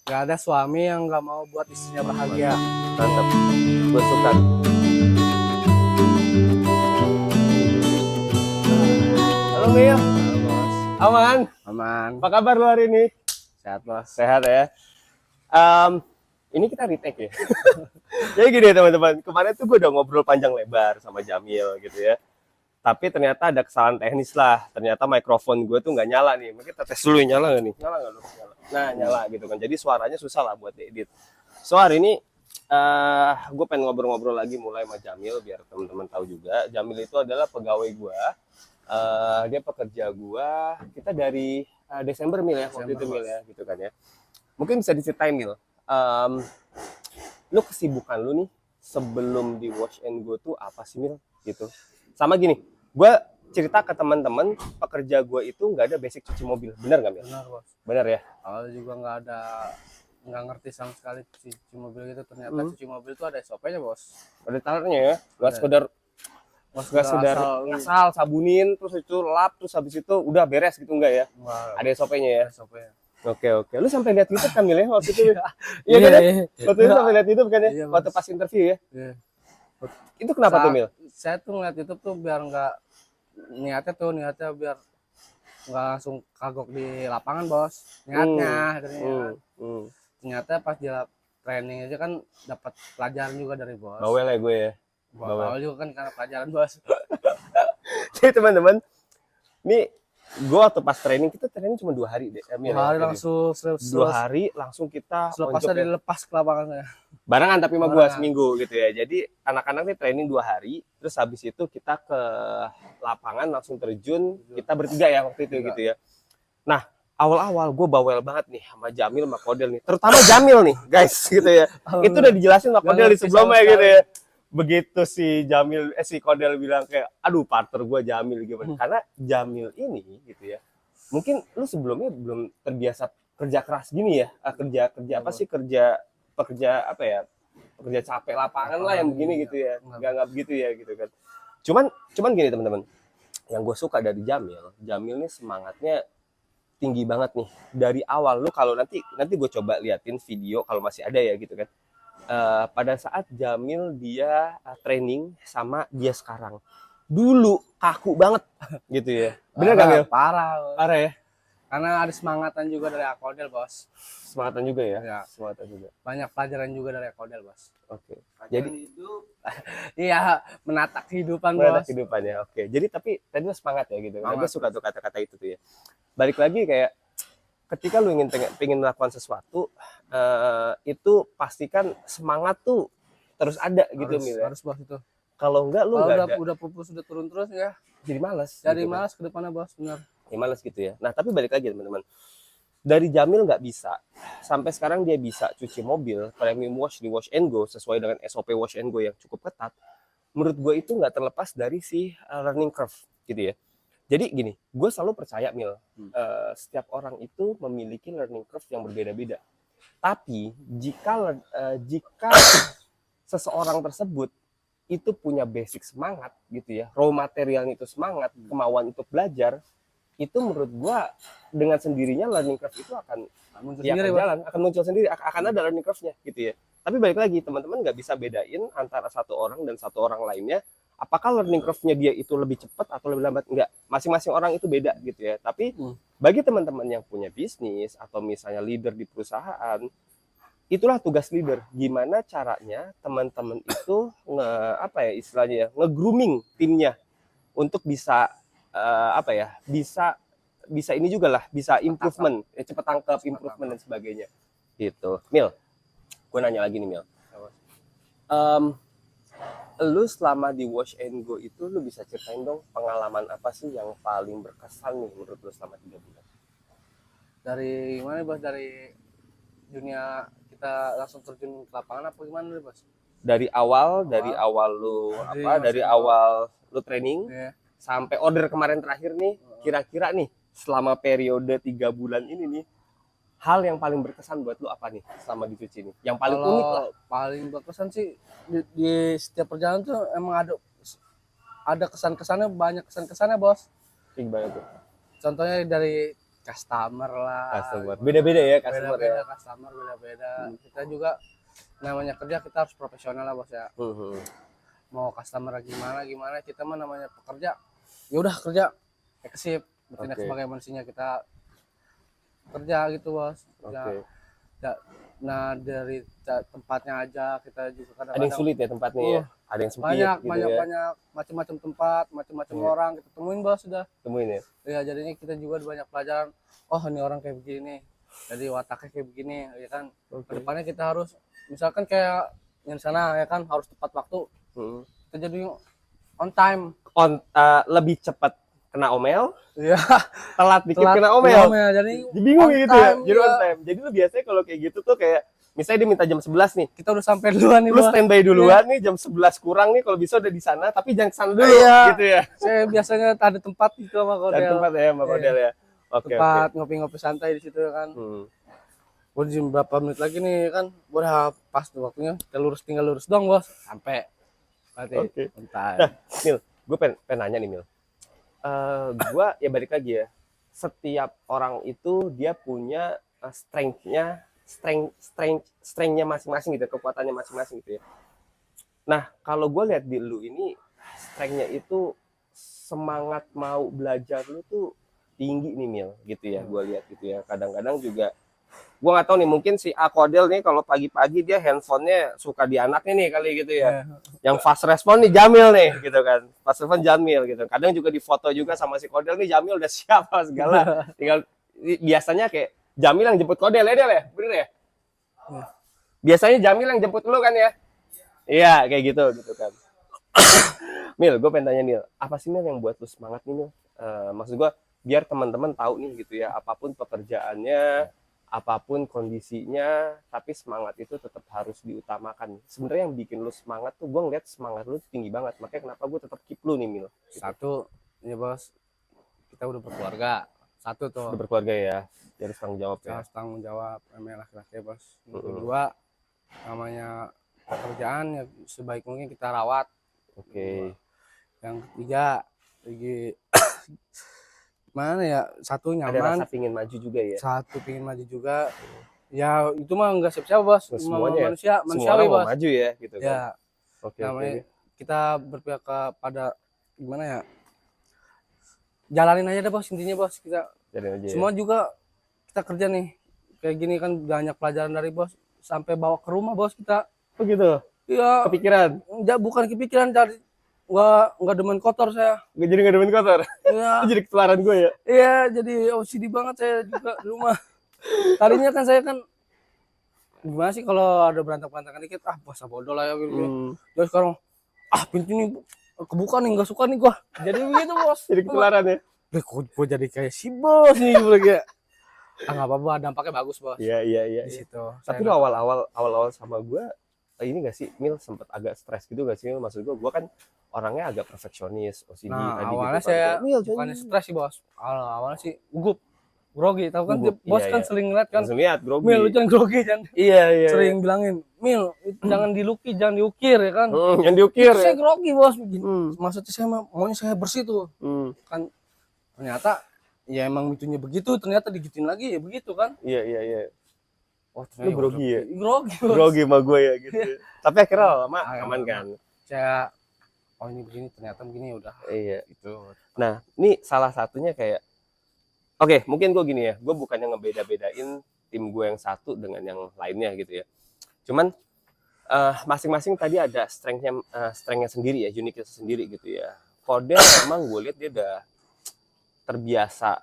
Gak ada suami yang gak mau buat istrinya bahagia. Mantap, gue suka. Halo Mil, Halo bos. aman? Aman. Apa kabar lu hari ini? Sehat bos. Sehat ya. Ini kita retake ya. Jadi gini teman-teman, kemarin tuh gue udah ngobrol panjang lebar sama Jamil gitu ya. Tapi ternyata ada kesalahan teknis lah. Ternyata mikrofon gue tuh nggak nyala nih. Mungkin kita tes dulu, nyala nggak nih? Nyala nggak lu? Nyala. Nah nyala gitu kan. Jadi suaranya susah lah buat diedit. So hari ini gue pengen ngobrol-ngobrol lagi mulai sama Jamil biar teman-teman tahu juga. Jamil itu adalah pegawai gue. Dia pekerja gue. Kita dari Desember Mil ya, waktu itu Mil ya, gitu kan ya. Mungkin bisa diceritain Mil. Lu kesibukan lu nih sebelum di Wash and Go tuh apa sih Mil gitu? Sama gini, gue cerita ke teman-teman pekerja gue itu nggak ada basic cuci mobil, bener nggak Mil? Benar bos. Bener ya? Awalnya juga nggak ngerti sama sekali cuci mobil gitu. Ternyata cuci mobil itu ada SOP-nya bos. Ada talarnya ya, nggak sekedar ngasal sabunin terus itu lap terus habis itu udah beres gitu enggak ya? Ada SOP-nya ya? SOP-nya. Oke. Lu sampai lihat YouTube kan Mil ya waktu itu? Iya kan ya? Waktu itu sampai lihat YouTube kan ya? Iya, Waktu pas interview ya? Iya. Itu kenapa tuh Mil? Saya tuh ngeliat YouTube tuh biar nggak niatnya biar nggak langsung kagok di lapangan bos. Niatnya ternyata pas dia training aja kan dapat pelajaran juga dari bos. Bawel ya gue ya? Bawel juga kan karena pelajaran bos. Jadi teman-teman, ini gue waktu pas training, kita training cuma 2 hari deh. 2 hari langsung 2 hari langsung kita selepasnya dilepas ke lapangan saya. barengan tapi sama gue seminggu gitu ya. Jadi anak-anak nih training 2 hari, terus habis itu kita ke lapangan langsung terjun, kita bertiga ya waktu itu gitu ya. Nah awal-awal gue bawel banget nih sama Jamil sama Kodel nih, terutama Jamil nih guys gitu ya. Itu udah dijelasin sama Kodel di sebelumnya gitu ya. Begitu si Jamil si Kodel bilang kayak aduh partner gue Jamil gimana, karena Jamil ini gitu ya, mungkin lu sebelumnya belum terbiasa kerja keras gini ya, kerja apa sih, pekerja apa ya, pekerja capek lapangan lah yang begini gitu ya, nggak begitu ya gitu kan. Cuman gini teman-teman, yang gue suka dari Jamil nih semangatnya tinggi banget nih dari awal. Lu kalau nanti gue coba liatin video kalau masih ada ya gitu kan. Pada saat Jamil dia training sama dia sekarang, dulu kaku banget gitu ya. Bener gak Mil? Parah ya, karena ada semangatan juga dari Akodel bos. semangatan juga ya, Ya. semangatan juga. Banyak pelajaran juga dari Akodel bos. Oke. Jadi Iya, menata kehidupan menata bos. kehidupannya. Oke. Jadi tapi tadi lu semangat ya gitu. Nah, gue Semangat. suka tuh kata-kata itu tuh ya. Balik lagi kayak ketika lu pengen melakukan sesuatu, itu pastikan semangat tuh terus ada gitu Mil ya. Harus bos itu. Kalau enggak lu Kalau enggak ada, udah pupus udah turun terus ya. jadi malas. Jadi gitu kan. malas ke depannya bos, benar. Ya malas gitu ya. Nah tapi balik lagi teman-teman, dari Jamil nggak bisa sampai sekarang dia bisa cuci mobil premium wash di Wash and Go sesuai dengan SOP Wash and Go yang cukup ketat. Menurut gue itu nggak terlepas dari si learning curve gitu ya. Jadi gini, gue selalu percaya Mil, setiap orang itu memiliki learning curve yang berbeda-beda. Tapi jika seseorang tersebut itu punya basic semangat gitu ya, raw materialnya itu semangat, kemauan untuk belajar, itu menurut gua dengan sendirinya learning curve itu akan Muncul ya, sendiri, akan muncul sendiri, akan ada learning curve-nya gitu ya. Tapi balik lagi teman-teman nggak bisa bedain antara satu orang dan satu orang lainnya, apakah learning curve-nya dia itu lebih cepat atau lebih lambat. Enggak, masing-masing orang itu beda gitu ya. Tapi bagi teman-teman yang punya bisnis atau misalnya leader di perusahaan, itulah tugas leader. Gimana caranya teman-teman itu nge-grooming timnya untuk bisa bisa ini juga lah, bisa improvement, cepat tangkap, improvement dan sebagainya. Gitu. Mil, gue nanya lagi nih Mil. Lu selama di Wash and Go itu lu bisa ceritain dong pengalaman apa sih yang paling berkesan nih menurut lu selama 3 bulan? Dari mana bos? Dari dunia kita langsung terjun ke lapangan apa gimana nih bos? Dari awal lu training sampai order kemarin terakhir nih, kira-kira nih selama periode 3 bulan ini nih, hal yang paling berkesan buat lu apa nih selama di cuci ini? Yang paling unik lah. Paling berkesan sih di setiap perjalanan tuh emang ada kesan-kesannya, banyak kesan-kesannya bos. Gimana tuh? Contohnya dari customer lah. Customer. Beda-beda ya customer Beda-beda ya. customer, beda-beda. Kita juga namanya kerja kita harus profesional lah bos ya. Mau customer gimana kita mah namanya pekerja. Ya udah kerja, eksip. Bertindak sebagai manusia kita kerja gitu bos. Oke. Nah dari tempatnya aja kita juga Ada yang kadang-kadang sulit ya tempatnya ya. Ada yang sempit banyak gitu ya. banyak macam-macam tempat, macam-macam orang kita temuin bos sudah. Temuin ya. Ya jadinya kita juga banyak pelajaran. Oh ini orang kayak begini, jadi wataknya kayak begini, ya kan. Kedepannya kita harus, misalkan kayak yang sana ya kan harus tepat waktu. Kita jadi on time. Lebih cepat kena omel, Ya. telat dikit kena omel. Jadi Bingung gitu ya. time, Jadi ya. on time. Jadi lu biasanya kalau kayak gitu tuh kayak misalnya dia minta jam 11 nih. Kita udah sampai duluan nih Lu bos. standby duluan nih jam 11 kurang nih kalau bisa udah di sana tapi jangan kesana dulu Iya. gitu ya. Saya biasanya ada tempat gitu sama Kodel. Ada tempat ya Mbak Kodel ya. Oke. Tempat ngopi-ngopi santai di situ kan. Udah jam berapa menit lagi nih kan, udah pas tuh waktunya kita tinggal lurus dong bos, sampai berarti entar. Nah, Mil, gue pengen nanya nih Mil, gue ya balik lagi ya, setiap orang itu dia punya strength-nya masing-masing gitu, kekuatannya masing-masing gitu ya. Nah kalau gue lihat di lu ini strength-nya itu semangat mau belajar lu tuh tinggi nih Mil gitu ya, gue lihat gitu ya. Kadang-kadang juga gue nggak tahu nih, mungkin si Akodel nih kalau pagi-pagi dia handphonenya suka di anaknya nih kali gitu ya. Yang fast respon nih Jamil nih gitu kan, fast respon Jamil gitu. Kadang juga di foto juga sama si Kodel nih Jamil udah siapa segala. Tinggal biasanya kayak Jamil yang jemput Kodel ya Del ya, bener ya? Biasanya Jamil yang jemput lu kan ya? Iya kayak gitu kan. Mil, gue pengen tanya Mil, apa sih Mil yang buat lu semangat nih Mil? Maksud gue biar teman-teman tahu nih gitu ya, apapun pekerjaannya, apapun kondisinya, tapi semangat itu tetap harus diutamakan. Sebenarnya yang bikin lu semangat tuh, gue ngeliat semangat lu tinggi banget. Makanya kenapa gue tetap keep lu nih Mil. Satu, ya bos, kita udah berkeluarga. Satu tuh. Udah berkeluarga ya, harus tanggung jawab ya. Harus tanggung jawab, namanya laki-laki bos. Yang kedua, namanya pekerjaan ya sebaik mungkin kita rawat. Oke. Yang ketiga, lagi mana ya, satu Ada nyaman, rasa pingin maju juga ya. satu pingin maju juga. Ya itu mah enggak siapa-siapa bos, Semuanya manusia, semua manusiawi orang mau bos. maju ya gitu kan. Ya, Oke. namanya kita berpihak kepada gimana ya, jalanin aja deh bos, intinya bos. Kita Jalanin aja semua juga kita kerja nih kayak gini kan, banyak pelajaran dari bos sampai bawa ke rumah bos kita. Oh gitu. Iya, Kepikiran. bukan kepikiran, cari nggak demen kotor saya. Jadi nggak demen kotor. Iya. Itu jadi ketularan gue ya. Iya, jadi OCD banget saya juga di rumah. Tadinya kan saya kan gimana sih kalau ada berantak-berantakan dikit, puasa bodoh lah ya gitu. Terus sekarang pintu ini kebuka nih, nggak suka nih gua. Jadi begitu bos. Jadi ketularan ya. Gua jadi kayak si bos nih gitu kayak. Nggak apa-apa, dampaknya bagus bos. Iya. Di situ. Tapi lu awal-awal sama gue ini gak sih Mil, sempet agak stres gitu gak sih Mil? Maksud gue kan orangnya agak perfeksionis, OCD Nah, tadi awalnya gitu kan. saya Mil, bukannya stres sih bos. Awalnya sih gugup, grogi. Tahu kan Gugup, bos iya, kan iya. sering ngeliat kan. Langsung lihat grogi. Mil, lu jangan grogi, jangan. Iya. Sering bilangin, Mil, jangan dilukis, jangan diukir ya kan. Yang diukir Saya ya. grogi bos. Maksudnya saya maunya saya bersih tuh. Kan ternyata ya emang itunya begitu, ternyata digituin lagi ya begitu kan. Iya. Oh, Lu grogi ya? Grogi bos. Grogi sama gue ya gitu. Tapi akhirnya lama aman kan. Saya ini begini, ternyata begini udah. Iya. Itu. Nah, ini salah satunya kayak oke, mungkin gue gini ya. Gue bukannya ngebeda-bedain tim gue yang satu dengan yang lainnya gitu ya. Cuman masing-masing tadi ada strength-nya sendiri ya, uniknya sendiri gitu ya. Kodel emang gue lihat dia udah terbiasa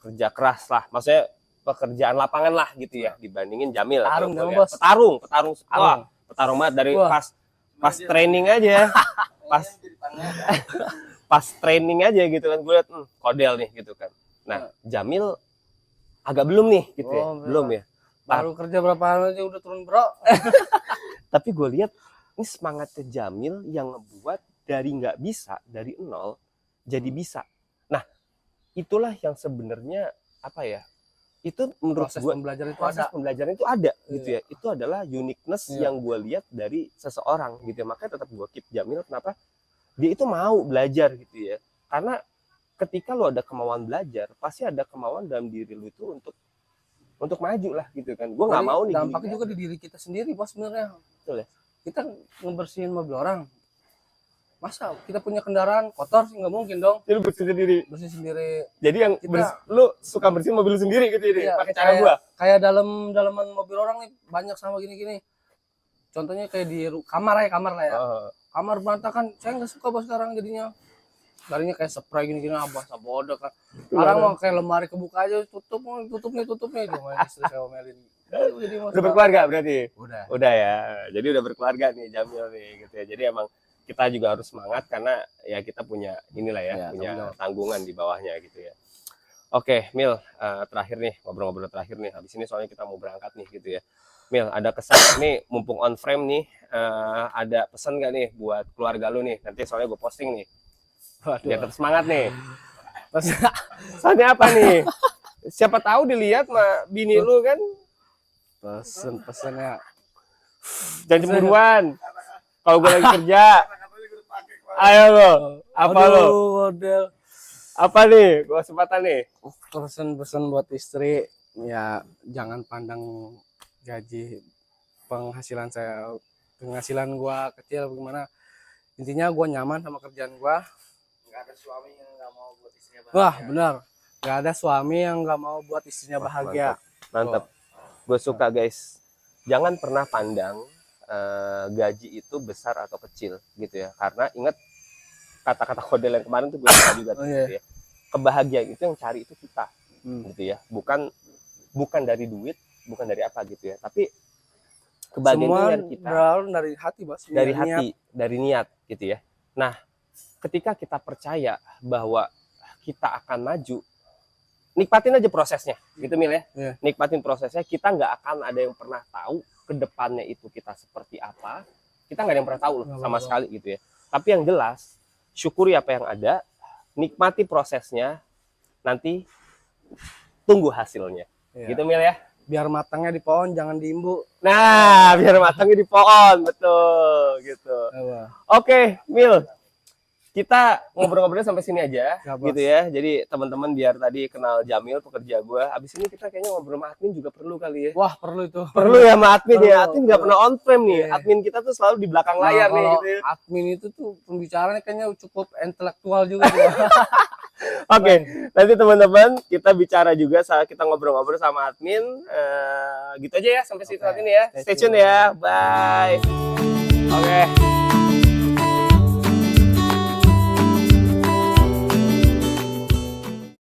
kerja keras lah. Maksudnya pekerjaan lapangan lah gitu ya, dibandingin Jamil. Petarung dong, bos. Petarung. Wah, petarung banget dari pas training aja. pas training aja gitu kan, gue liat Kodel nih gitu kan. Nah, Jamil agak belum nih gitu ya. Belum ya. Baru kerja berapa hari aja udah turun bro. Tapi gue lihat ini semangatnya Jamil yang ngebuat dari nggak bisa, dari nol jadi bisa. Nah, itulah yang sebenarnya apa ya? Itu menurut Proses gue pembelajaran itu ada gitu ya. Itu adalah uniqueness yang gue lihat dari seseorang gitu ya. Makanya tetap gue keep Jamil. Kenapa? Dia itu mau belajar gitu ya. Karena ketika lu ada kemauan belajar, pasti ada kemauan dalam diri lu itu untuk maju lah gitu kan. Gue nggak Jadi mau nih dampaknya gini. juga di diri kita sendiri bos sebenarnya. Betul ya? Kita ngebersihin mobil orang, masa kita punya kendaraan kotor sih, nggak mungkin dong Jadi lu bersih sendiri. bersih sendiri. Jadi yang lu suka bersihin mobil lu sendiri gitu ya, Iya, pakai cara gua. kayak dalaman mobil orang nih banyak sama gini-gini. Contohnya kayak di kamar lah ya. Kamar berantakan, saya nggak suka bos sekarang jadinya. Larinya kayak spray gini-gini, abah sabodo kan. Sekarang mau kayak lemari kebuka aja, tutup nih. Cuma istri saya omelin. Jadi Udah berkeluarga berarti? Udah. Udah ya. Jadi udah berkeluarga nih Jamil nih gitu ya. Jadi emang kita juga harus semangat karena ya kita punya inilah ya, Ya, punya tanggungan di bawahnya gitu ya. Oke, Mil, terakhir nih, ngobrol-ngobrol terakhir nih. Habis ini soalnya kita mau berangkat nih gitu ya. Mil, ada kesan nih, mumpung on frame nih, ada pesan gak nih buat keluarga lu nih? Nanti soalnya gue posting nih. Biar tetap semangat nih. Pesannya apa nih? Siapa tahu dilihat sama bini lu kan. Pesennya Jangan cemburuan. Kalau gue lagi kerja. Ayo lo. Apa lo? Model. Apa nih? Gua kesempatan nih. Pesan buat istri, ya jangan pandang gaji penghasilan gua kecil bagaimana. Intinya gua nyaman sama kerjaan gua. Nggak ada suami yang nggak mau buat istrinya bahagia. Wah, benar. Nggak ada suami yang nggak mau buat istrinya bahagia. Mantap. Gue suka guys. Jangan pernah pandang gaji itu besar atau kecil gitu ya. Karena ingat kata-kata Kodel yang kemarin tuh gue suka juga tuh, gitu ya. Kebahagiaan itu yang cari itu kita gitu ya. Bukan dari duit, bukan dari apa gitu ya. Tapi kebahagiaan itu dari kita. Berawal dari hati, Bos. Dari hati, dari niat gitu ya. Nah, ketika kita percaya bahwa kita akan maju, nikmatin aja prosesnya, gitu Mil ya. Iya. Nikmatin prosesnya, kita nggak akan ada yang pernah tahu ke depannya itu kita seperti apa. Kita nggak ada yang pernah tahu loh, sama sekali gitu ya. Tapi yang jelas, syukuri apa yang ada, nikmati prosesnya, nanti tunggu hasilnya. Iya. Gitu Mil ya. Biar matangnya di pohon, jangan diimbu. Nah, biar matangnya di pohon, betul gitu. Oke, Mil. Kita ngobrol-ngobrolnya sampai sini aja, Ya, Bos. gitu ya. Jadi teman-teman biar tadi kenal Jamil, pekerja gue. Abis ini kita kayaknya ngobrol sama admin juga perlu kali ya. Wah, perlu itu. Perlu ya sama admin ya. Perlu, Admin nggak pernah on frame nih. Iya. Admin kita tuh selalu di belakang Nah, layar nih, kalau gitu ya. admin itu tuh pembicaranya kayaknya cukup intelektual juga. Oke, nanti teman-teman kita bicara juga saat kita ngobrol-ngobrol sama admin. Gitu aja ya sampai situ saat ini ya. Stay tune ya. Bye. Oke.